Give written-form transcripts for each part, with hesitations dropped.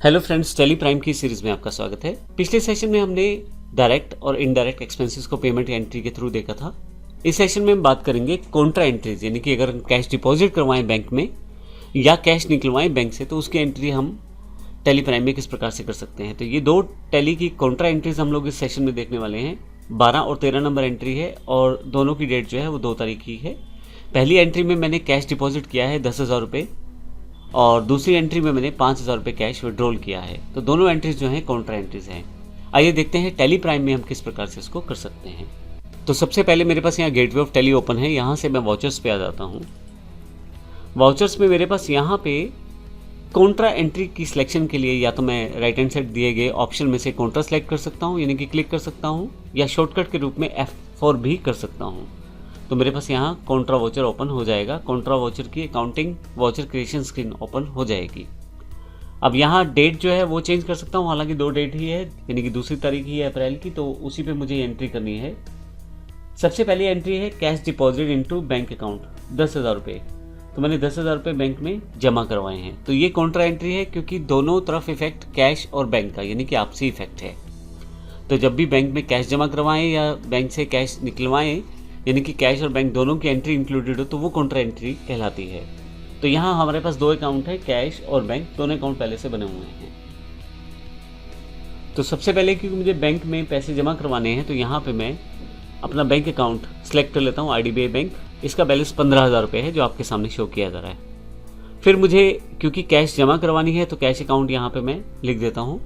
Hello friends, Tally Prime की series में आपका स्वागत है। पिछले सेशन में हमने डायरेक्ट और इनडायरेक्ट एक्सपेंसेस को पेमेंट एंट्री के थ्रू देखा था। इस सेशन में हम बात करेंगे कॉन्ट्रा एंट्रीज, यानी कि अगर हम कैश डिपॉजिट करवाएं बैंक में या कैश निकलवाएं बैंक से तो उसकी एंट्री हम टेली प्राइम में किस प्रकार से कर सकते हैं। तो ये दो टेली की कॉन्ट्रा एंट्रीज हम लोग इस सेशन में देखने वाले हैं। 12 और 13 नंबर एंट्री है और दोनों की डेट जो है वो 2 तारीख की है। पहली एंट्री में मैंने कैश डिपॉजिट किया है 10,000 रुपये और दूसरी एंट्री में मैंने 5,000 रुपये कैश विड्रॉल किया है। तो दोनों एंट्रीज जो हैं कॉन्ट्रा एंट्रीज हैं। आइए देखते हैं टेली प्राइम में हम किस प्रकार से इसको कर सकते हैं। तो सबसे पहले मेरे पास यहाँ गेटवे ऑफ टेली ओपन है। यहाँ से मैं वाउचर्स पे आ जाता हूँ। वाउचर्स में मेरे पास यहाँ पे कॉन्ट्रा एंट्री की सिलेक्शन के लिए या तो मैं राइट हैंड साइड दिए गए ऑप्शन में से कॉन्ट्रा सेलेक्ट कर सकता हूँ, यानी कि क्लिक कर सकता हूँ, या शॉर्टकट के रूप में F4 भी कर सकता हूँ। तो मेरे पास यहाँ कॉन्ट्रा वाउचर ओपन हो जाएगा। कॉन्ट्रा वाउचर की accounting voucher creation screen open हो जाएगी। अब यहाँ डेट जो है वो चेंज कर सकता हूँ, हालांकि 2 डेट ही है, यानी कि 2 तारीख ही है अप्रैल की, तो उसी पे मुझे एंट्री करनी है। सबसे पहली एंट्री है cash deposit into bank account 10,000 रुपये। तो मैंने 10,000 रुपये बैंक में जमा करवाए हैं। तो ये कॉन्ट्रा एंट्री है क्योंकि दोनों तरफ इफेक्ट कैश और बैंक का, यानी कि आपसी इफेक्ट है। तो जब भी बैंक में कैश जमा करवाएं या बैंक से कैश निकलवाएं, यानी कि कैश और बैंक दोनों की एंट्री इंक्लूडेड हो, तो वो कॉन्ट्रा एंट्री कहलाती है। तो यहाँ हमारे पास 2 अकाउंट है, कैश और बैंक, दोनों अकाउंट पहले से बने हुए हैं। तो सबसे पहले क्योंकि मुझे बैंक में पैसे जमा करवाने हैं तो यहाँ पे मैं अपना बैंक अकाउंट सेलेक्ट कर लेता हूँ, IDBI बैंक। इसका बैलेंस 15,000 रुपये है जो आपके सामने शो किया जा रहा है। फिर मुझे क्योंकि कैश जमा करवानी है तो कैश अकाउंट यहाँ पे मैं लिख देता हूँ।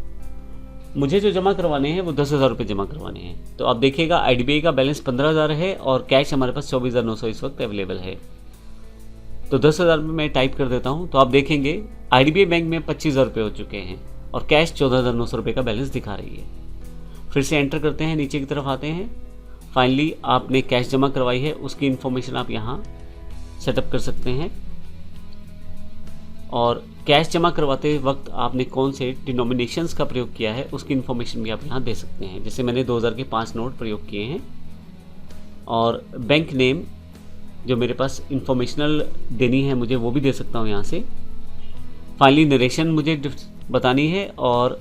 मुझे जो जमा करवाने हैं वो 10,000 रुपये जमा करवाने हैं। तो आप देखिएगा IDBI का बैलेंस 15,000 है और कैश हमारे पास 24,900 इस वक्त अवेलेबल है। तो 10,000 रुपये मैं टाइप कर देता हूँ। तो आप देखेंगे IDBI बैंक में 25,000 रुपये हो चुके हैं और कैश 14,900 रुपये का बैलेंस दिखा रही है। फिर से एंटर करते हैं, नीचे की तरफ आते हैं। फाइनली आपने कैश जमा करवाई है उसकी इन्फॉर्मेशन आप यहाँ सेटअप कर सकते हैं और कैश जमा करवाते वक्त आपने कौन से डिनोमिनेशंस का प्रयोग किया है उसकी इन्फॉर्मेशन भी आप यहाँ दे सकते हैं। जैसे मैंने 2000 के 5 नोट प्रयोग किए हैं और बैंक नेम जो मेरे पास इन्फॉर्मेशनल देनी है मुझे वो भी दे सकता हूँ यहाँ से। फाइनली नरेशन मुझे बतानी है और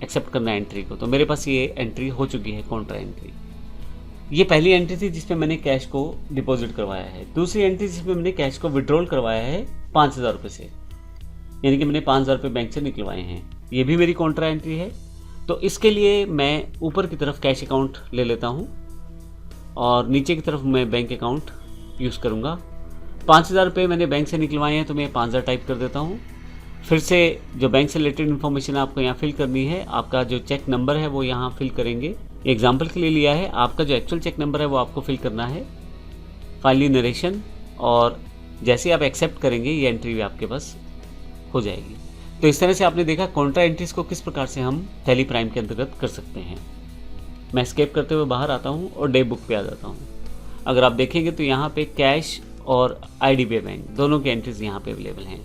एक्सेप्ट करना है एंट्री को। तो मेरे पास ये एंट्री हो चुकी है, कॉन्ट्रा एंट्री। ये पहली एंट्री थी जिसमें मैंने कैश को डिपॉजिट करवाया है। दूसरी एंट्री जिसमें मैंने कैश को विड्रॉल करवाया है 5,000 रुपये से, यानी कि मैंने 5,000 रुपये बैंक से निकलवाए हैं। ये भी मेरी कॉन्ट्रा एंट्री है। तो इसके लिए मैं ऊपर की तरफ कैश अकाउंट ले लेता हूँ और नीचे की तरफ मैं बैंक अकाउंट यूज़ करूँगा। 5,000 रुपये मैंने बैंक से निकलवाए हैं तो मैं 5,000 टाइप कर देता हूँ। फिर से जो बैंक से रिलेटेड इन्फॉर्मेशन आपको यहाँ फिल करनी है, आपका जो चेक नंबर है वो यहाँ फिल करेंगे। एग्जाम्पल के लिए लिया है, आपका जो एक्चुअल चेक नंबर है वो आपको फिल करना है। फाइनली नरेशन, और जैसे आप एक्सेप्ट करेंगे ये एंट्री भी आपके पास हो जाएगी। तो इस तरह से आपने देखा कॉन्ट्रा एंट्रीज को किस प्रकार से हम टेली प्राइम के अंतर्गत कर सकते हैं। मैं एस्केप करते हुए बाहर आता हूँ और डे बुक पे आ जाता हूँ। अगर आप देखेंगे तो यहाँ पे कैश और IDBI बैंक दोनों की एंट्रीज यहाँ पे अवेलेबल हैं।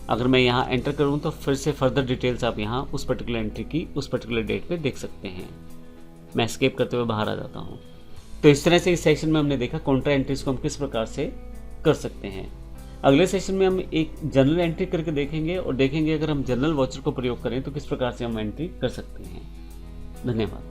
अगर मैं यहाँ एंटर करूँ तो फिर से फर्दर डिटेल्स आप यहाँ उस पर्टिकुलर एंट्री की उस पर्टिकुलर डेट पे देख सकते हैं। मैं एस्केप करते हुए बाहर आ जाता हूँ। तो इस तरह से इस सेशन में हमने देखा कॉन्ट्रा एंट्रीज को हम किस प्रकार से कर सकते हैं। अगले सेशन में हम एक जनरल एंट्री करके देखेंगे और देखेंगे अगर हम जनरल वाउचर को प्रयोग करें तो किस प्रकार से हम एंट्री कर सकते हैं। धन्यवाद।